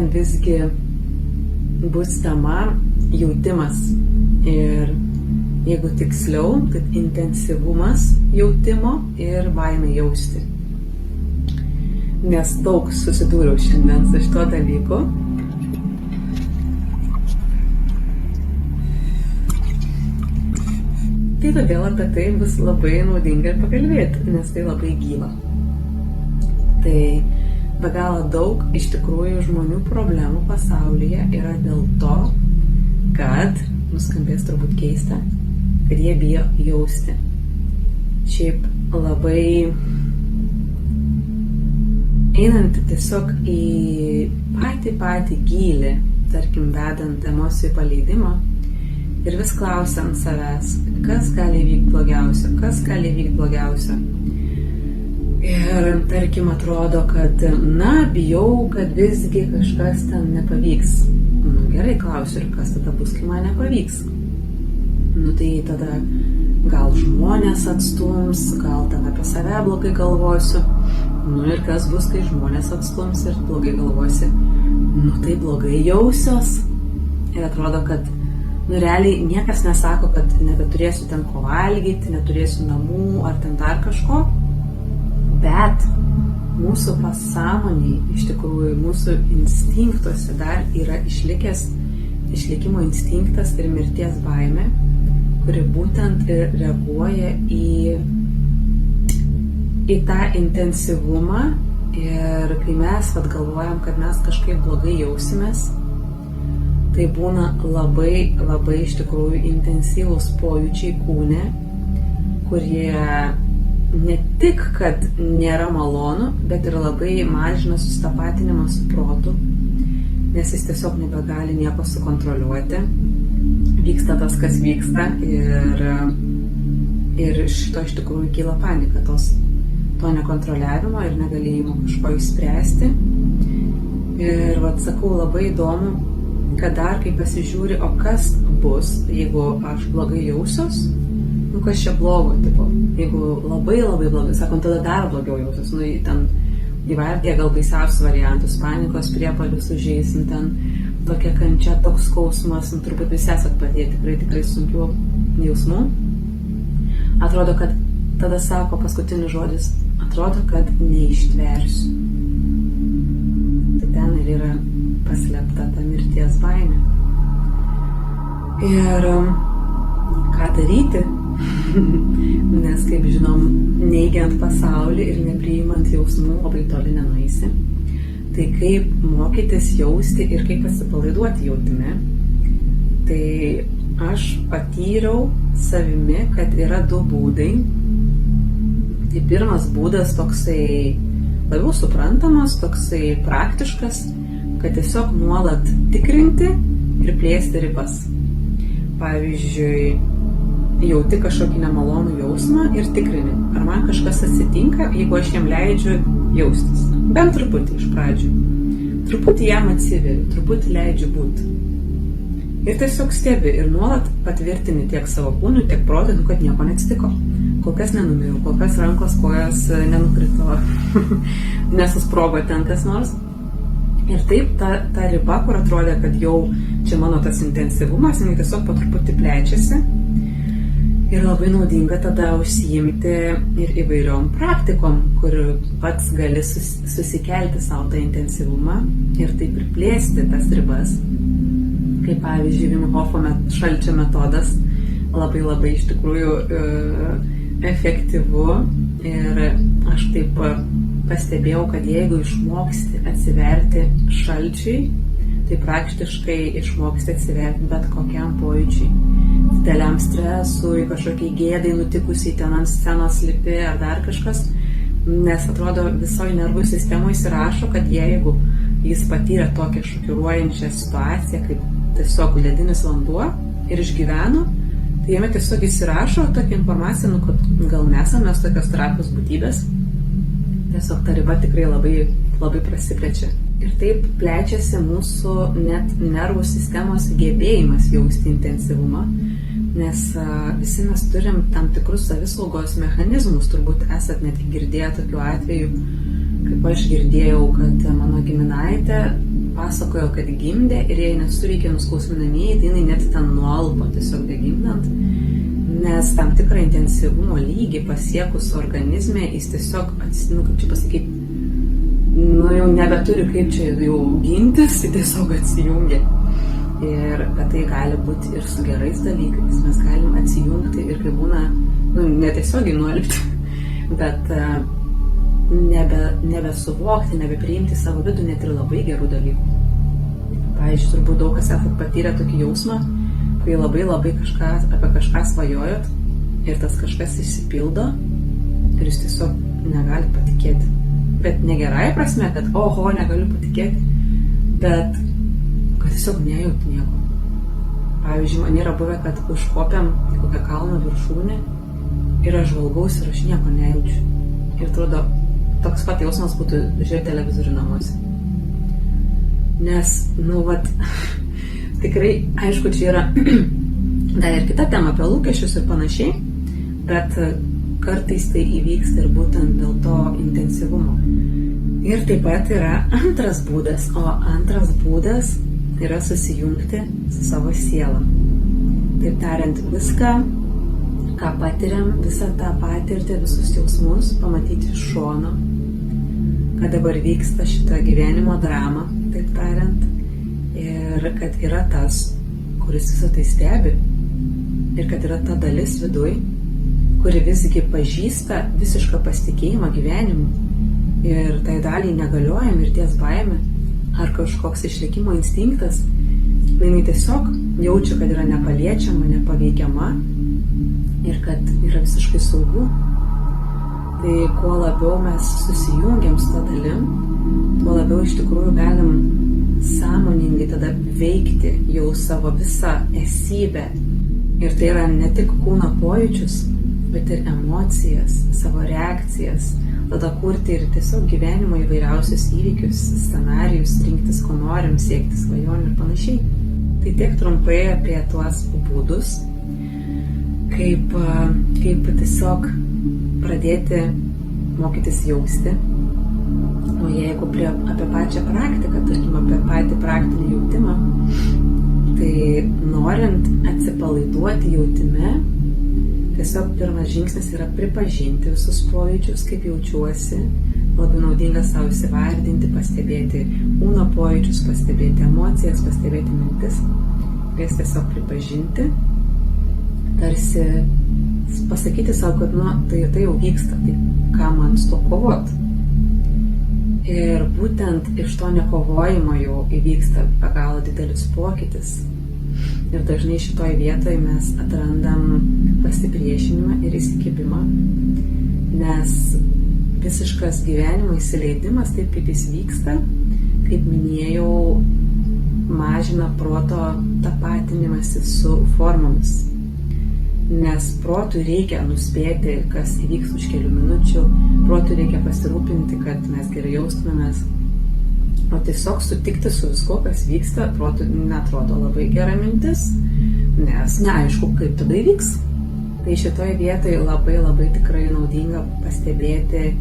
šiandien visgi bus tema jautimas ir jeigu tiksliau, tai intensyvumas jautimo ir baimė jausti. Nes daug susidūriau šiandien su šituo dalyku. Tai todėl apie tai bus labai naudinga ir pakalbėti, nes tai labai gyva. Tai be galo daug iš tikrųjų žmonių problemų pasaulyje yra dėl to, kad, nuskambės turbūt keista, kad jie bijo jausti. Šiaip labai einant tiesiog į patį gylį, tarkim, vedant emocijų paleidimą ir vis klausiant savęs, kas gali įvykti blogiausio. Ir tarkim atrodo, kad bijau, kad visgi kažkas ten nepavyks. Gerai, klausiu, ir kas tada bus, kai man nepavyks? Tai tada gal žmonės atstums, gal tada apie save blogai galvosiu. Ir kas bus, kai žmonės atstums ir blogai galvosi? Tai blogai jausios. Ir atrodo, kad realiai niekas nesako, kad nebeturėsiu ten ko valgyti, neturėsiu namų ar ten dar kažko. Bet mūsų pasąmoniai, iš tikrųjų, mūsų instinktuose dar yra išlikimo instinktas ir mirties baimė, kuri būtent ir reaguoja į tą intensyvumą. Ir kai mes galvojam, kad mes kažkaip blogai jausimės, tai būna labai, labai iš tikrųjų intensyvūs pojūčiai kūne, kurie ne tik, kad nėra malonu, bet ir labai mažina susitapatinimą su protu, nes jis tiesiog nebegali nieko sukontroliuoti. Vyksta tas, kas vyksta ir šito iš tikrųjų kyla panika, to nekontroliavimo ir negalėjimo kažko išspręsti. Ir sakau, labai įdomu, kad dar kai pasižiūri, o kas bus, jeigu aš blogai jausios, kas čia blogo, jeigu labai blogai, sakom, tada dar blogiau jausios, ten įvardė gal baisiausius variantus, panikos priepuolius sužeisim, ten tokia kančia, toks skausmas, turbūt visi esat patyrę tikrai sunkių jausmų. Atrodo, kad tada sako paskutinis žodis, atrodo, kad neištversiu. Tai ten ir yra paslėpta ta mirties baimė. Ir ką daryti? Nes, kaip žinom, neigiant pasaulį ir nepriimant jausmų labai toli nenueisi. Tai kaip mokytis jausti ir kaip atsipalaiduoti jautime. Tai aš patyriau savimi, kad yra du būdai. Tai pirmas būdas toksai labiau suprantamas, toksai praktiškas, kad tiesiog nuolat tikrinti ir plėsti ribas. Pavyzdžiui, jauti kažkokį nemalonų jausmą ir tikrini, ar man kažkas atsitinka, jeigu aš jam leidžiu jaustis. Bent truputį iš pradžių. Truputį jam atsiveriu, truputį leidžiu būti. Ir tiesiog stebi ir nuolat patvirtini tiek savo kūnų, tiek protą, kad nieko neatsitiko. Kol kas nenumiriau, kol kas rankos, kojas nenukrito, nesusprogo ten kas nors. Ir taip ta riba, kur atrodė, kad jau čia mano tas intensyvumas, jinai tiesiog po truputį plečiasi. Ir labai naudinga tada užsiimti ir įvairiom praktikom, kur pats gali susikelti savo tą intensyvumą ir taip ir plėsti tas ribas. Kaip pavyzdžiui, Wim Hofo šalčio metodas, labai iš tikrųjų efektyvu. Ir aš taip pastebėjau, kad jeigu išmoksti atsiverti šalčiui, tai praktiškai išmoksti atsiverti bet kokiam pojūčiui. Dideliam stresui, kažkokiai gėdai nutikusiai ten ant scenos lipi ar dar kažkas, nes atrodo visoje nervų sistemoje įsirašo, kad jeigu jis patyrė tokią šokiruojančią situaciją, kaip tiesiog ledinis vanduo ir išgyveno, tai jame tiesiog įsirašo tokią informaciją, kad gal nesame mes tokios trapios būtybės, tiesiog ta riba tikrai labai prasiplečia. Ir taip plečiasi mūsų net nervų sistemos gebėjimas jausti intensyvumą, nes visi mes turim tam tikrus savisaugos mechanizmus, turbūt esat net girdėję tokių atvejų, kaip aš girdėjau, kad mano giminaitė pasakojo, kad gimdė ir jai nesuveikė nuskausminamieji, tai jinai net ten nualpo tiesiog begimdant, nes tam tikrą intensyvumo lygį pasiekus organizme jis tiesiog, kaip čia pasakyti, jau nebeturi kaip čia jau gintis, jis tiesiog atsijungia. Ir kad tai gali būti ir su gerais dalykais, mes galim atsijungti ir kai būna, netiesiogiai nuolipti, bet nebesuvokti, nebepriimti savo vidų net ir labai gerų dalykų. Pavyzdžiui, turbūt daug kas esat patyrę tokį jausmą, kai labai apie kažką svajojot ir tas kažkas išsipildo ir jūs tiesiog negalit patikėti. Bet ne gerąja prasme, kad oho, negaliu patikėti, bet kad tiesiog nejauti nieko. Pavyzdžiui, man yra buvę, kad užkopiam į kokią kalno viršūnę ir aš žvalgausi ir aš nieko nejaučiu. Ir atrodo, toks pat jausmas būtų žiūrėti televizorių namuose. Nes, tikrai, aišku, čia yra dar ir kita tema apie lūkesčius ir panašiai, bet kartais tai įvyksta ir būtent dėl to intensyvumo. Ir taip pat yra antras būdas, o antras būdas yra susijungti su savo siela. Taip tariant, viską, ką patiriam, visą tą patirtį, visus jausmus pamatyti iš šono, kad dabar vyksta šita gyvenimo drama, taip tariant, ir kad yra tas, kuris visą tai stebi, ir kad yra ta dalis viduj, kuri visgi pažįsta visišką pasitikėjimą gyvenimu, ir tai daliai negalioja mirties baimė, ar kažkoks išlikimo instinktas, jinai tiesiog jaučia, kad yra nepaliečiama, nepaveikiama ir kad yra visiškai saugu. Tai kuo labiau mes susijungiam su ta dalim, tuo labiau iš tikrųjų galim sąmoningai tada veikti jau savo visą esybę. Ir tai yra ne tik kūno pojūčius, bet ir emocijas, savo reakcijas, tada kurti ir tiesiog gyvenimo įvairiausius įvykius, scenarijus, rinktis, ko norim, siekti svajonių ir panašiai. Tai tiek trumpai apie tuos būdus, kaip tiesiog pradėti mokytis jausti. O jeigu apie pačią praktiką, tarkim, apie patį praktinį jautimą, tai norint atsipalaiduoti jautime, tiesiog pirmas žingsnis yra pripažinti visus pojūčius, kaip jaučiuosi, labai naudinga savo įsivardinti, pastebėti kūno pojūčius, pastebėti emocijas, pastebėti mintis, jas tiesiog pripažinti, tarsi pasakyti savo, kad tai jau vyksta, tai ką man su to kovot. Ir būtent iš to nekovojimo jau įvyksta be galo didelis pokytis. Ir dažnai šitoj vietoje mes atrandam pasipriešinimą ir įsikibimą, nes visiškas gyvenimo įsileidimas, taip kaip jis vyksta, kaip minėjau, mažina proto tapatinimąsi su formomis. Nes protui reikia nuspėti, kas įvyks už kelių minučių, protui reikia pasirūpinti, kad mes gerai jaustumėmės. O tiesiog sutikti su visko, kas vyksta, protui netrodo labai gera mintis, nes neaišku, kaip tada įvyks. Tai šitoje vietoje labai tikrai naudinga pastebėti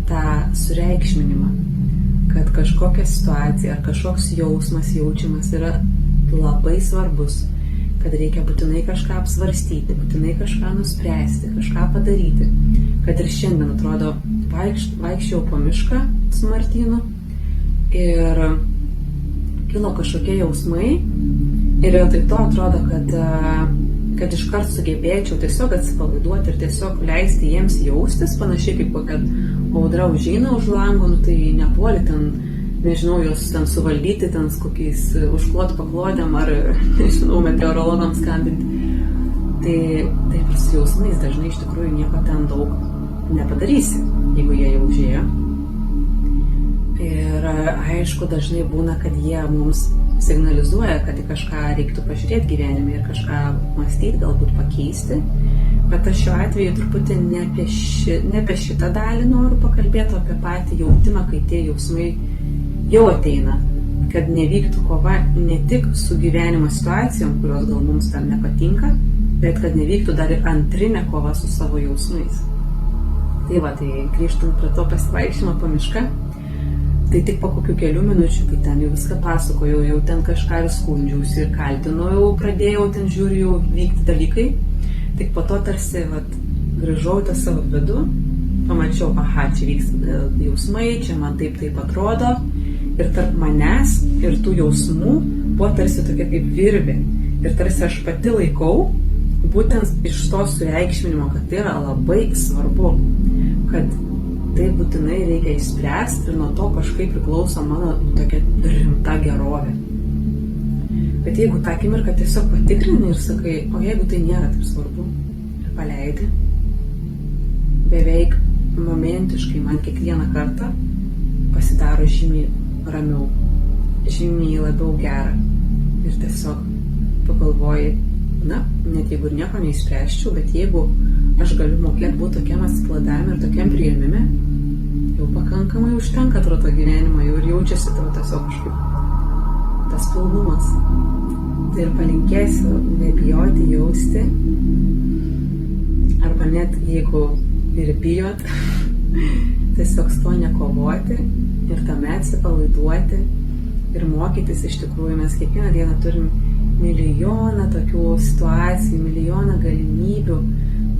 tą sureikšminimą, kad kažkokia situacija ar kažkoks jausmas jaučiamas yra labai svarbus, kad reikia būtinai kažką apsvarstyti, būtinai kažką nuspręsti, kažką padaryti. Kad ir šiandien, atrodo, vaikščiau po mišką su Martynu ir kilo kažkokie jausmai ir vietoj to atrodo, kad iškart sugebėčiau tiesiog atsipalaiduoti ir tiesiog leisti jiems jaustis, panašiai kaip kokia audra užeina už lango, tai nepuoli ten, nežinau, jos ten suvaldyti, ten kokiais užklot paklodėm ar, nežinau, meteorologams skambinti. Tai taip ir su jausmais dažnai iš tikrųjų nieko ten daug nepadarysi, jeigu jie jau užėjo. Ir aišku, dažnai būna, kad jie mums signalizuoja, kad į kažką reiktų pažiūrėti gyvenime ir kažką mąstyti, galbūt pakeisti. Bet aš šiuo atveju truputį ne apie šitą dalį noriu pakalbėti, o apie patį jautimą, kai tie jausmai jau ateina. Kad nevyktų kova ne tik su gyvenimo situacijom, kurios gal mums ten nepatinka, bet kad nevyktų dar ir antrinė kova su savo jausmais. Tai grįžtant prie to pasivaikščiojimo po mišką, Tai tik po kokių kelių minučių, kai ten jau viską pasakojau, jau ten kažką ir skundžiausi ir kaltinau, jau pradėjau ten žiūri jau vykti dalykai, tik po to tarsi grįžau į tą savo vidų, pamačiau, aha, čia vyksta jausmai, čia man taip atrodo ir tarp manęs ir tų jausmų buvo tarsi tokia kaip virvė ir tarsi aš pati laikau būtent iš to sureikšminimo, kad tai yra labai svarbu, kad tai būtinai reikia išspręsti ir nuo to kažkaip priklauso mano tokia rimta gerovė. Bet jeigu tą akimirką tiesiog patikrini ir sakai, o jeigu tai nėra taip svarbu ir paleidi, beveik momentiškai man kiekvieną kartą pasidaro žymiai ramiau, žymiai labiau gera ir tiesiog pagalvoji, na, net jeigu ir nieko neišspręsčiau, bet jeigu aš galiu mokėti būti tokiam atsipalaidavime ir tokiam priėmime, jau pakankamai užtenka atrodo gyvenimo, jau ir jaučiasi tavo tiesiog kažkaip tas pilnumas. Tai ir palinkėsiu nebijoti jausti, arba net jeigu ir bijot, tiesiog su to nekovoti ir tame atsipalaiduoti ir mokytis iš tikrųjų. Mes kiekvieną dieną turim milijoną tokių situacijų, milijoną galimybių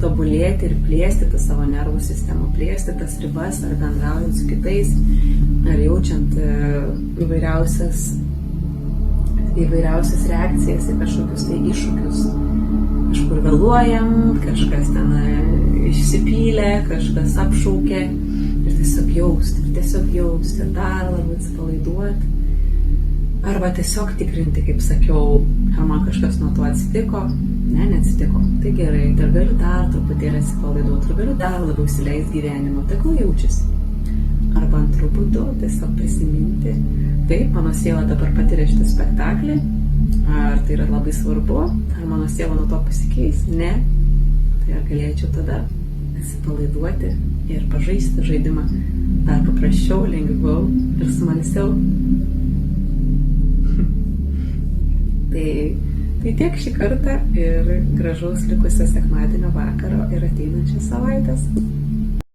tobulėti ir plėsti tą savo nervų sistemą, plėsti tas ribas, ar bendraujant su kitais, ar jaučiant įvairiausias reakcijas į kažkokius tai iššūkius. Kažkur vėluojam, kažkas ten išsipylė, kažkas apšaukė ir tiesiog jausti, ir dar labiau atsipalaiduoti. Arba tiesiog tikrinti, kaip sakiau, ar man kažkas nuo to atsitiko, neatsitiko. Tai gerai, dar galiu dar truputėlį atsipalaiduoti, ar galiu dar labiau įsileisti gyvenimo, tegul jaučiasi. Arba antrų būdų tiesiog prisiminti, taip, mano siela dabar patiria šitą spektaklį, ar tai yra labai svarbu, ar mano siela nuo to pasikeis, ne, tai ar galėčiau tada atsipalaiduoti ir pažaisti žaidimą dar paprasčiau, lengviau ir smalsiau. Tai tiek šį kartą ir gražaus likusio sekmadienio vakaro ir ateinančios savaitės.